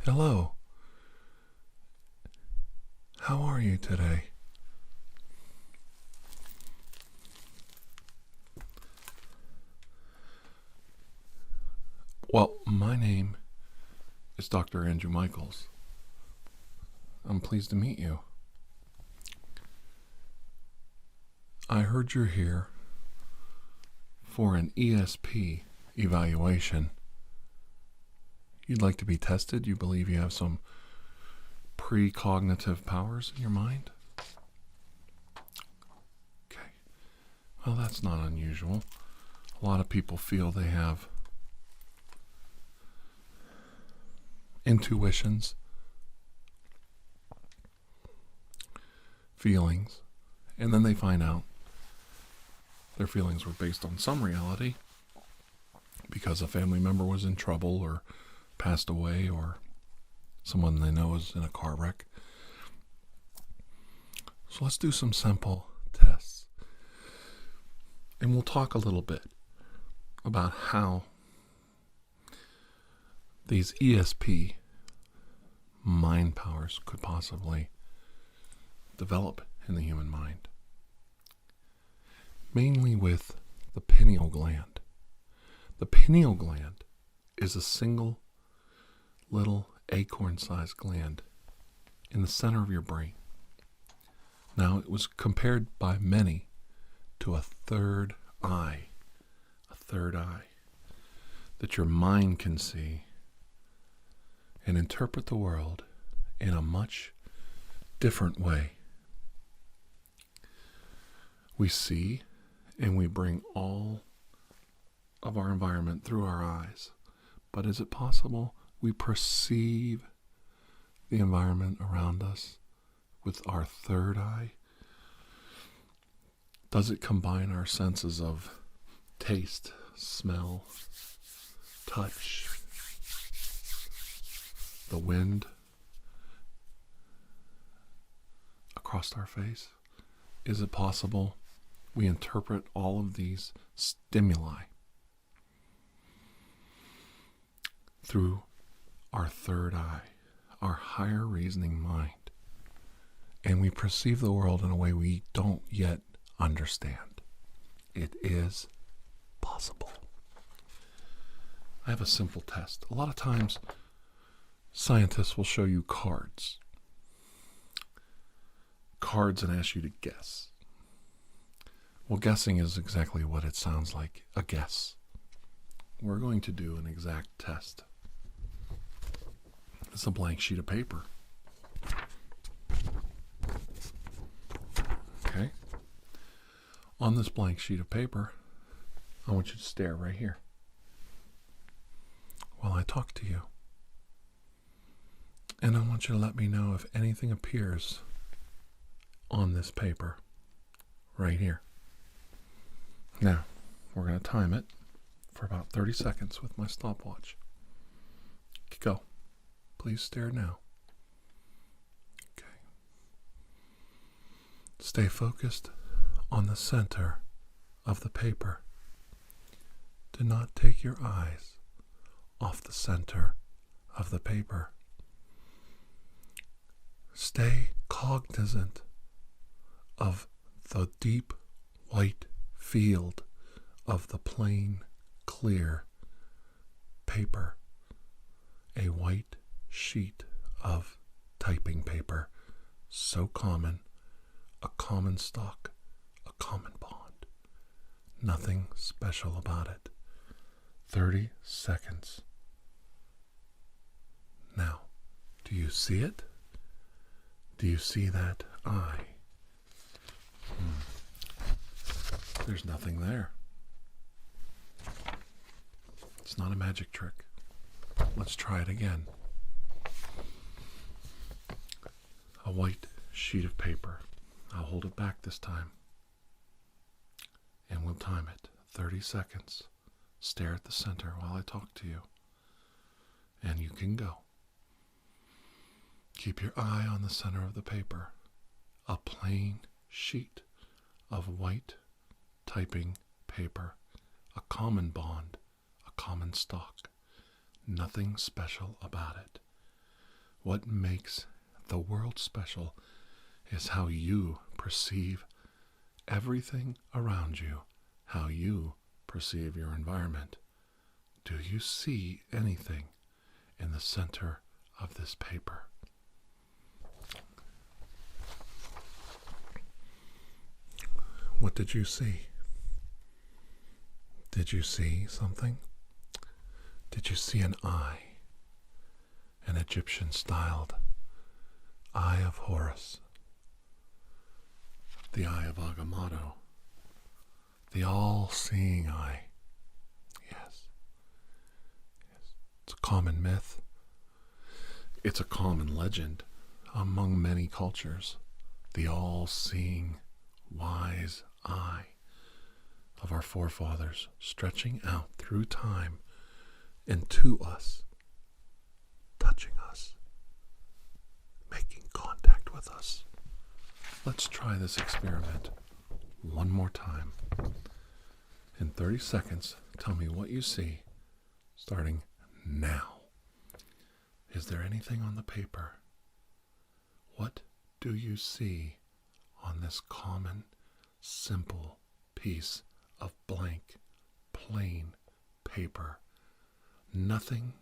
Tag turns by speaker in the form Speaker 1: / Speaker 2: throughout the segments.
Speaker 1: Hello. How are you today? Well, my name is Dr. Andrew Michaels. I'm pleased to meet you. I heard you're here for an ESP evaluation. You'd like to be tested? You believe you have some precognitive powers in your mind? Okay. Well, that's not unusual. A lot of people feel they have intuitions, feelings, and then they find out their feelings were based on some reality because a family member was in trouble or passed away or someone they know is in a car wreck. So let's do some simple tests. And we'll talk a little bit about how these ESP mind powers could possibly develop in the human mind. Mainly with the pineal gland. The pineal gland is a single little acorn-sized gland in the center of your brain. Now, it was compared by many to a third eye that your mind can see and interpret the world in a much different way. We see and we bring all of our environment through our eyes. But is it possible we perceive the environment around us with our third eye? Does it combine our senses of taste, smell, touch, the wind across our face? Is it possible we interpret all of these stimuli through our third eye, our higher reasoning mind, and we perceive the world in a way we don't yet understand? It is possible. I have a simple test. A lot of times, scientists will show you cards and ask you to guess. Well, guessing is exactly what it sounds like, a guess. We're going to do an exact test. It's a blank sheet of paper. Okay? On this blank sheet of paper, I want you to stare right here while I talk to you. And I want you to let me know if anything appears on this paper right here. Now, we're going to time it for about 30 seconds with my stopwatch. Go. Please stare now. Okay. Stay focused on the center of the paper. Do not take your eyes off the center of the paper. Stay cognizant of the deep white field of the plain, clear paper. A white sheet of typing paper, so common, a common stock, a common bond. Nothing special about it. 30 seconds. Now, do you see it? Do you see that eye? There's nothing there. It's not a magic trick. Let's try it again. A white sheet of paper. I'll hold it back this time. And we'll time it. 30 seconds. Stare at the center while I talk to you. And you can go. Keep your eye on the center of the paper. A plain sheet of white typing paper. A common bond. A common stock. Nothing special about it. What makes the world special is how you perceive everything around you, how you perceive your environment. Do you see anything in the center of this paper? What did you see? Did you see something? Did you see an eye? An Egyptian-styled eye of Horus, the eye of Agamotto, the all-seeing eye. Yes. It's a common myth. It's a common legend among many cultures. The all-seeing, wise eye of our forefathers stretching out through time and to us, touching us, making contact with us. Let's try this experiment one more time. In 30 seconds, tell me what you see, starting now. Is there anything on the paper? What do you see on this common, simple piece of blank, plain paper? Nothing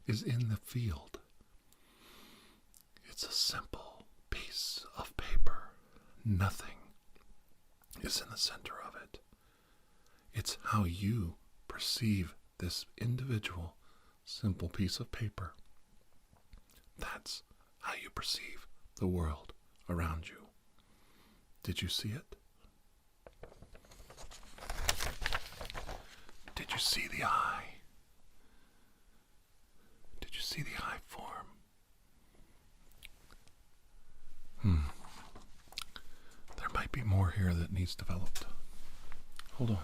Speaker 1: is in the field. It's a simple piece of paper. Nothing is in the center of it. It's how you perceive this individual, simple piece of paper. That's how you perceive the world around you. Did you see it? Did you see the eye? Did you see the eye form? There might be more here that needs developed. Hold on.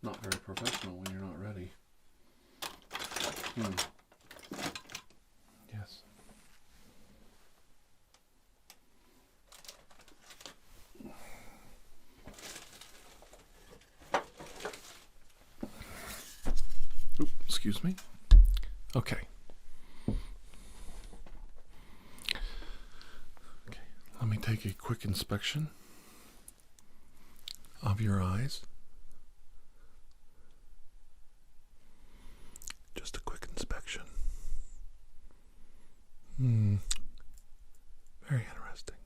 Speaker 1: Not very professional when you're not ready. Yes. Oops, excuse me. Okay. Let me take a quick inspection of your eyes. Just a quick inspection. Very interesting.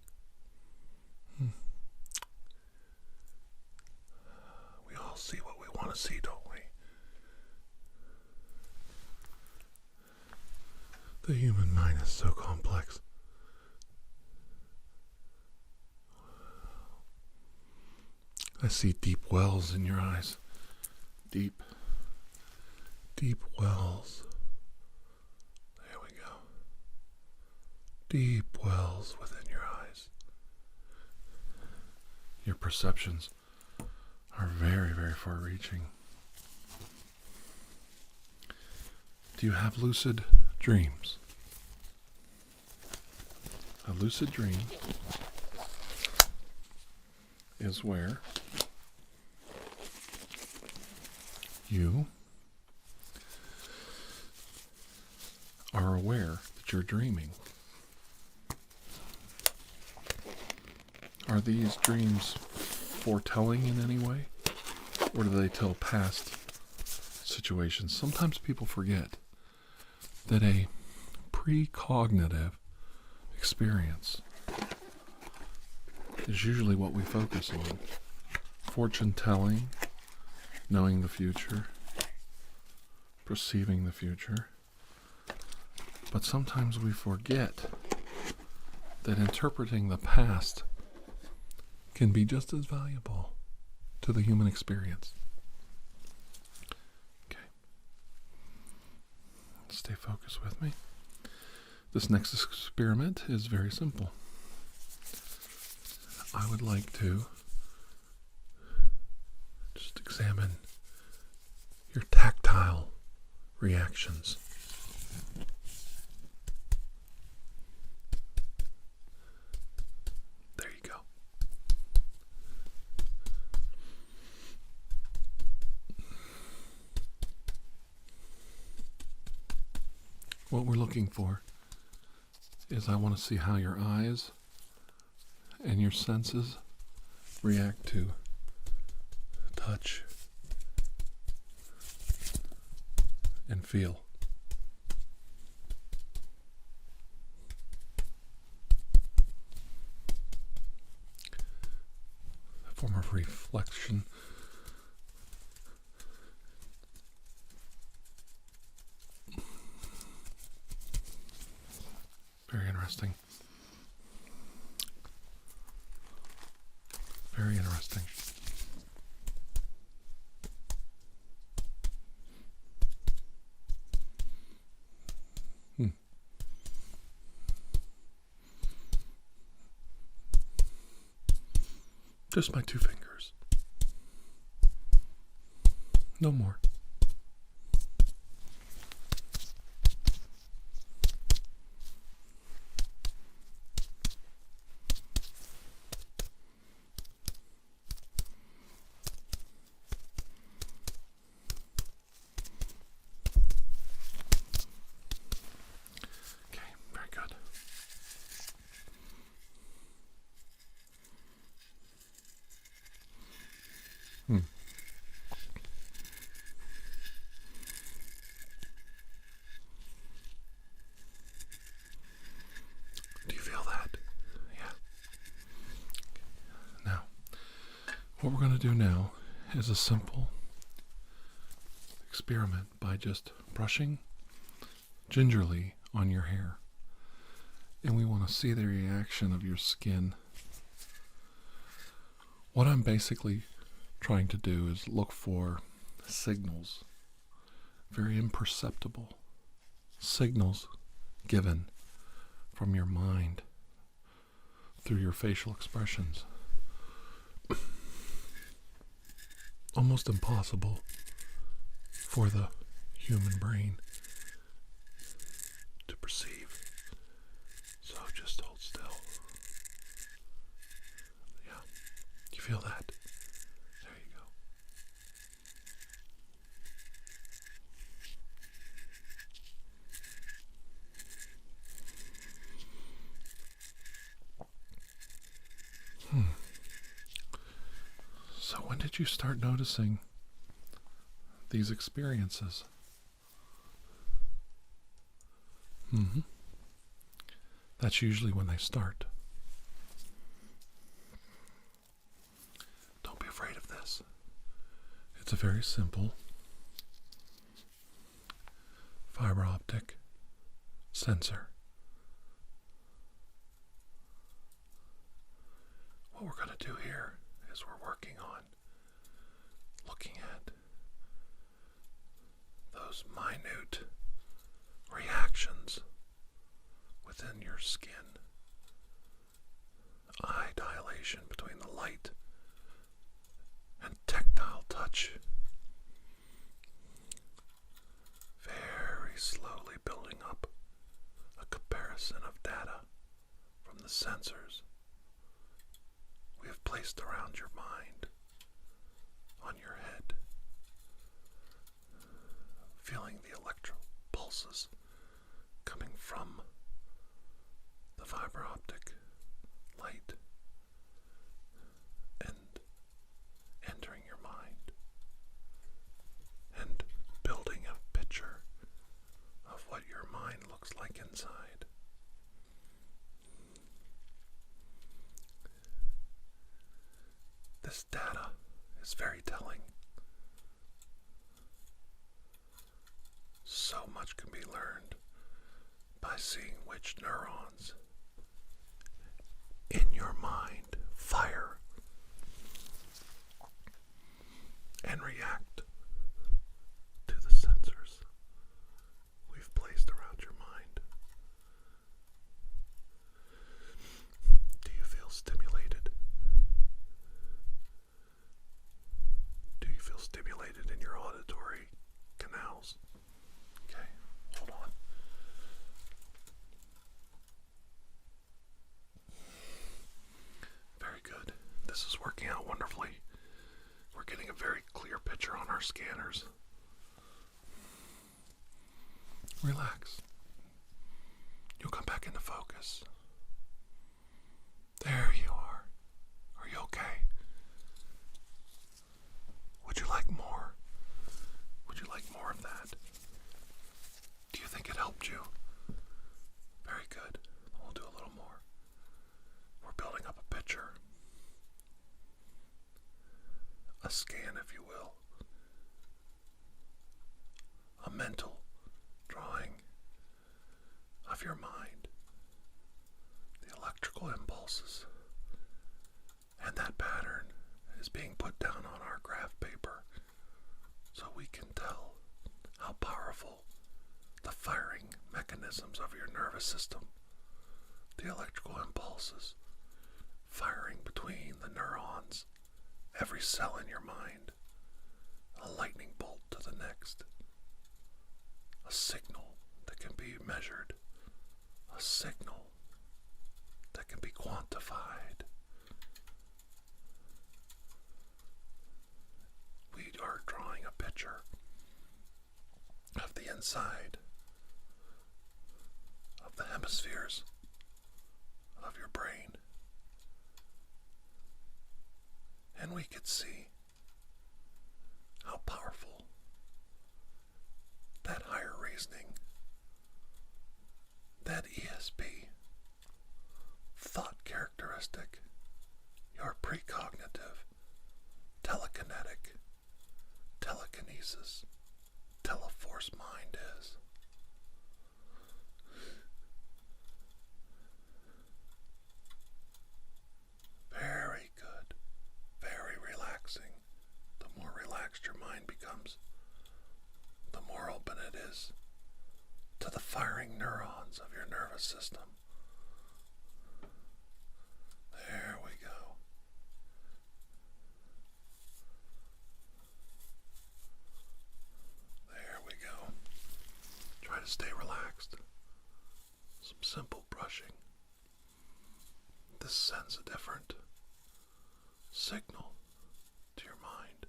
Speaker 1: We all see what we want to see, don't we? The human mind is so complex. I see deep wells in your eyes. Deep wells. There we go. Deep wells within your eyes. Your perceptions are very, very far-reaching. Do you have lucid dreams? A lucid dream is where you are aware that you're dreaming. Are these dreams foretelling in any way? Or do they tell past situations? Sometimes people forget that a precognitive experience is usually what we focus on. Fortune telling, knowing the future, perceiving the future. But sometimes we forget that interpreting the past can be just as valuable to the human experience. Okay. Stay focused with me. This next experiment is very simple. I would like to just examine your tactile reactions. There you go. What we're looking for is I want to see how your eyes and your senses react to touch and feel. A form of reflection. Very interesting. Very interesting. Just my 2 fingers. No more. Do you feel that? Yeah. Now, what we're going to do now is a simple experiment by just brushing gingerly on your hair. And we want to see the reaction of your skin. What I'm basically trying to do is look for signals, very imperceptible signals given from your mind through your facial expressions. Almost impossible for the human brain to perceive. So just hold still. Yeah. You feel that? There you go. So when did you start noticing these experiences? That's usually when they start. Don't be afraid of this. It's a very simple fiber optic sensor. What we're going to do here is we're working on looking at those minute reactions within your skin. Eye dilation between the light and tactile touch. Very slowly building up a comparison of data from the sensors we have placed around your mind, on your head, feeling the electro pulses coming from the fiber optic light and entering your mind and building a picture of what your mind looks like inside. This data is very telling. So much can be learned by seeing which neurons your mind fire and react to the sensors we've placed around your mind. Do you feel stimulated? Do you feel stimulated in your auditory canals? Okay, hold on. Very good. This is working out wonderfully. We're getting a very clear picture on our scanners. Relax. You'll come back into focus. There you are. Are you okay? Would you like more? Would you like more of that? Do you think it helped you? Very good. We'll do a little more. We're building up a picture. A scan, if you will. A mental drawing of your mind. The electrical impulses. And that pattern is being put down on our graph paper so we can tell how powerful the firing mechanisms of your nervous system, the electrical impulses firing between the neurons, every cell in your mind, a lightning bolt to the next, a signal that can be measured, a signal that can be quantified. We are drawing a picture of the inside of the hemispheres of your brain. And we could see how powerful that higher reasoning, that ESP, thought characteristic, your precognitive, telekinetic, telekinesis, teleforce mind is. Very good. Very relaxing. The more relaxed your mind becomes, the more open it is to the firing neurons of your nervous system. There we go. There we go. Try to stay relaxed. Some simple brushing. This sends a different signal to your mind.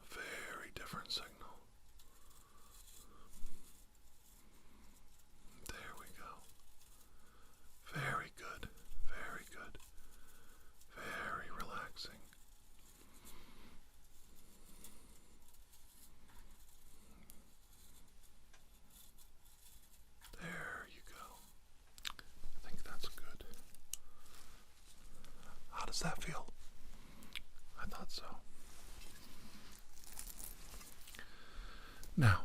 Speaker 1: A very different signal. There we go. Very good. Very good. Very relaxing. There you go. I think that's good. How does that feel? I thought so. Now,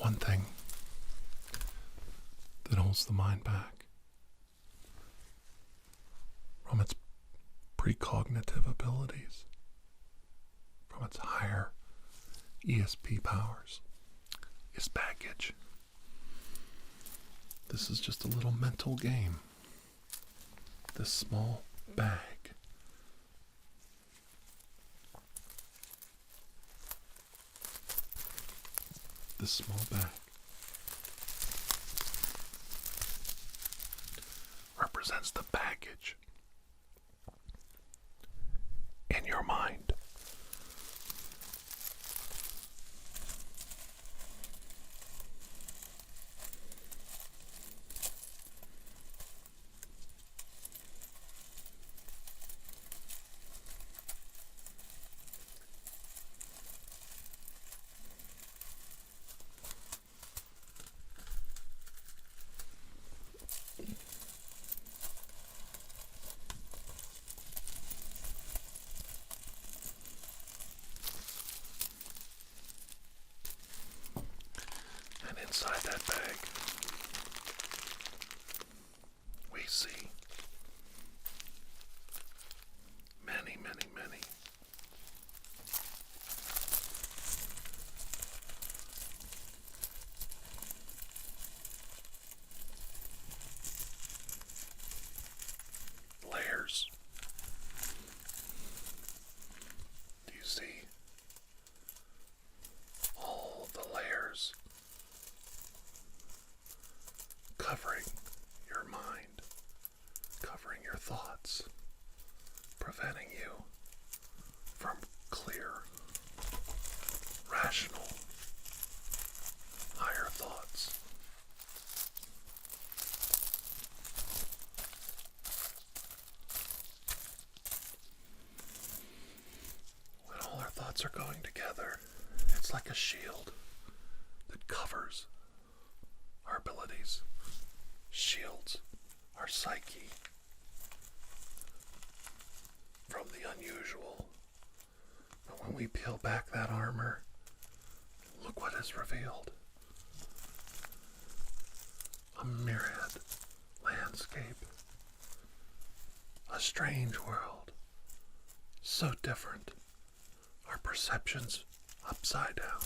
Speaker 1: one thing that holds the mind back from its precognitive abilities, from its higher ESP powers, is baggage. This is just a little mental game. This small bag. This small bag represents the baggage in your mind. Inside that bag, we see many, many, many layers. Do you see all the layers covering your mind, covering your thoughts, preventing you from clear, rational, higher thoughts? When all our thoughts are going together, it's like a shield that covers our abilities, shields our psyche from the unusual. But when we peel back that armor, look what is revealed. A myriad landscape, a strange world, so different, our perceptions upside down.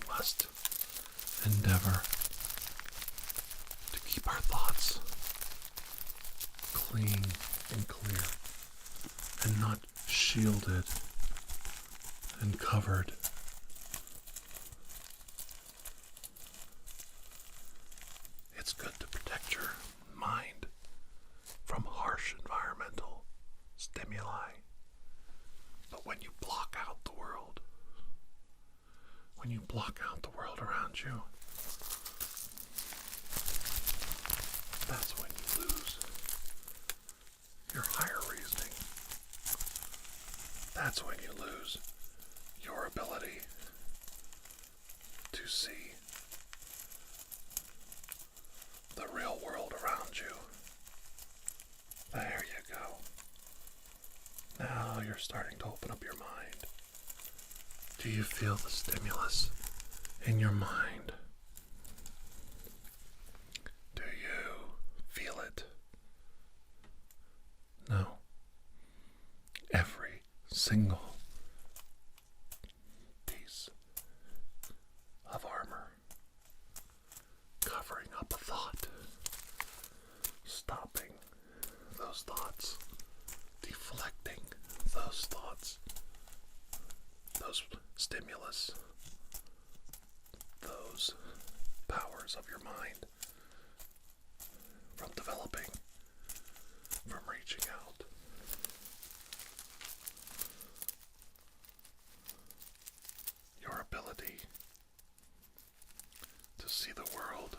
Speaker 1: Must endeavor to keep our thoughts clean and clear and not shielded and covered. It's good to protect your mind from harsh environmental stimuli, but when you block out the world, when you block out the world around you, that's when you lose your higher reasoning. That's when you lose your ability to see the real world around you. There you go. Now you're starting to open up your mind. Do you feel the stimulus in your mind? Do you feel it? No. Every single piece of armor covering up a thought, stopping those thoughts, deflecting those thoughts, those stimulus, those powers of your mind from developing, from reaching out. Your ability to see the world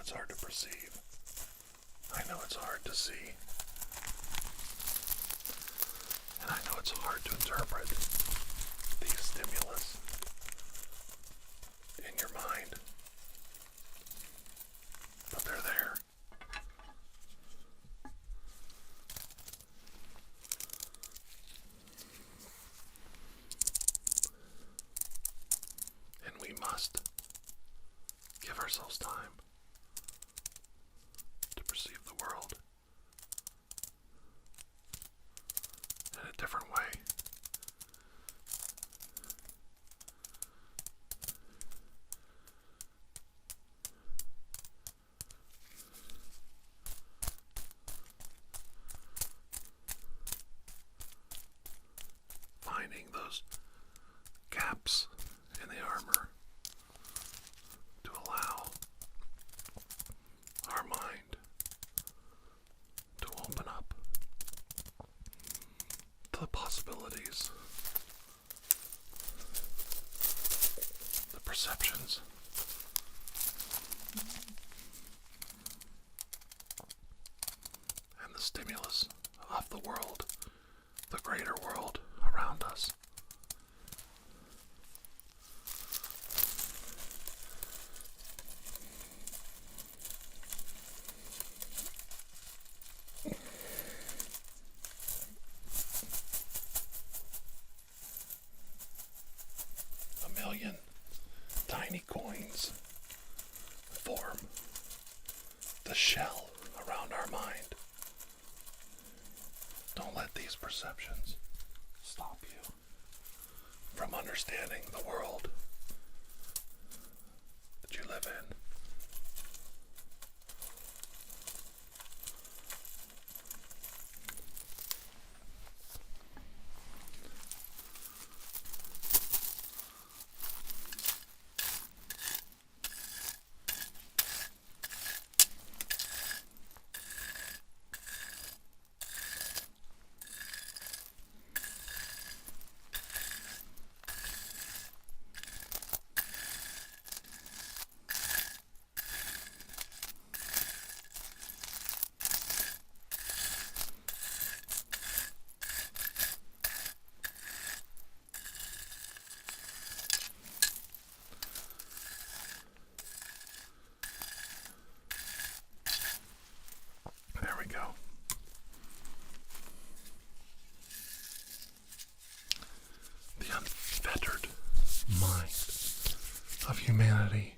Speaker 1: it's hard to perceive. I know it's hard to see. And I know it's hard to interpret these stimulus in your mind. But they're there. And we must give ourselves time to perceive the world in a different way. Finding those gaps in the armor to allow our mind to open up to the possibilities, the perceptions, and the stimulus of the world, the greater world around us. A million tiny coins form the shell around our mind. Don't let these perceptions stop you from understanding the world that you live in. There we go. The unfettered mind of humanity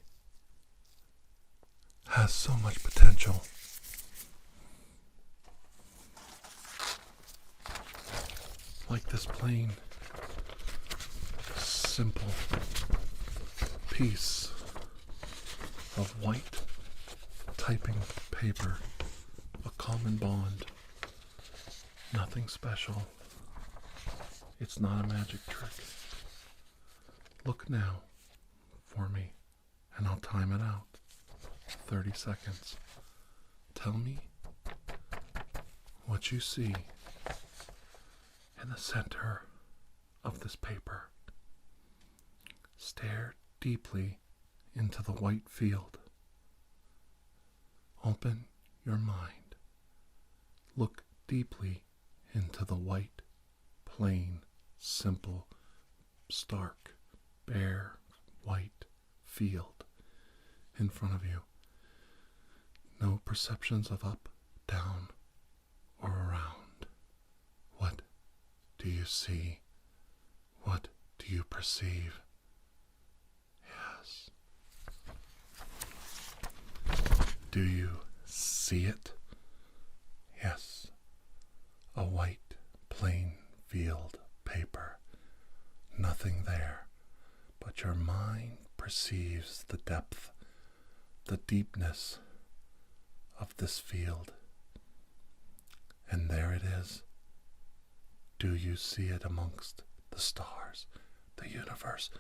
Speaker 1: has so much potential. Like this plain, simple piece of white typing paper. A common bond. Nothing special. It's not a magic trick. Look now for me, and I'll time it out. 30 seconds. Tell me what you see in the center of this paper. Stare deeply into the white field. Open your mind. Look deeply into the white, plain, simple, stark, bare, white field in front of you. No perceptions of up, down, or around. What do you see? What do you perceive? Yes. Do you see it? Yes, a white, plain field paper. Nothing there, but your mind perceives the depth, the deepness of this field. And there it is. Do you see it amongst the stars, the universe,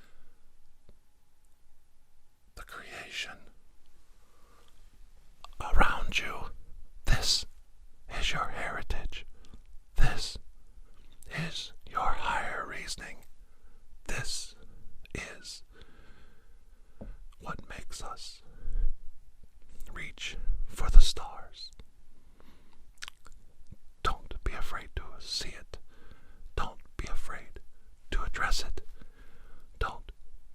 Speaker 1: the creation around you? This is your heritage. This is your higher reasoning. This is what makes us reach for the stars. Don't be afraid to see it. Don't be afraid to address it. Don't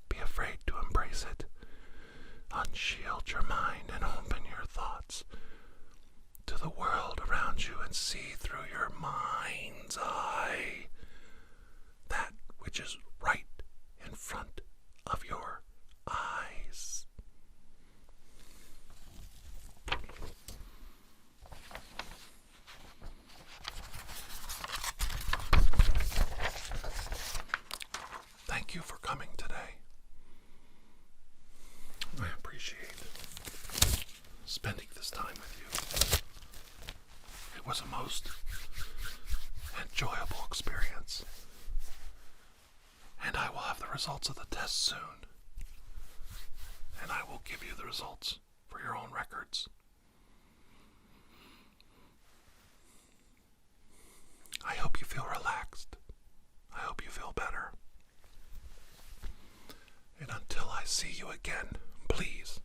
Speaker 1: be afraid to embrace it. Unshield your mind and open your thoughts to the world around you and see through your mind's eye that which is right in front of your eyes. Thank you for coming today. I appreciate spending this time with you. It was a most enjoyable experience. And I will have the results of the test soon. And I will give you the results for your own records. I hope you feel relaxed. I hope you feel better. And until I see you again, please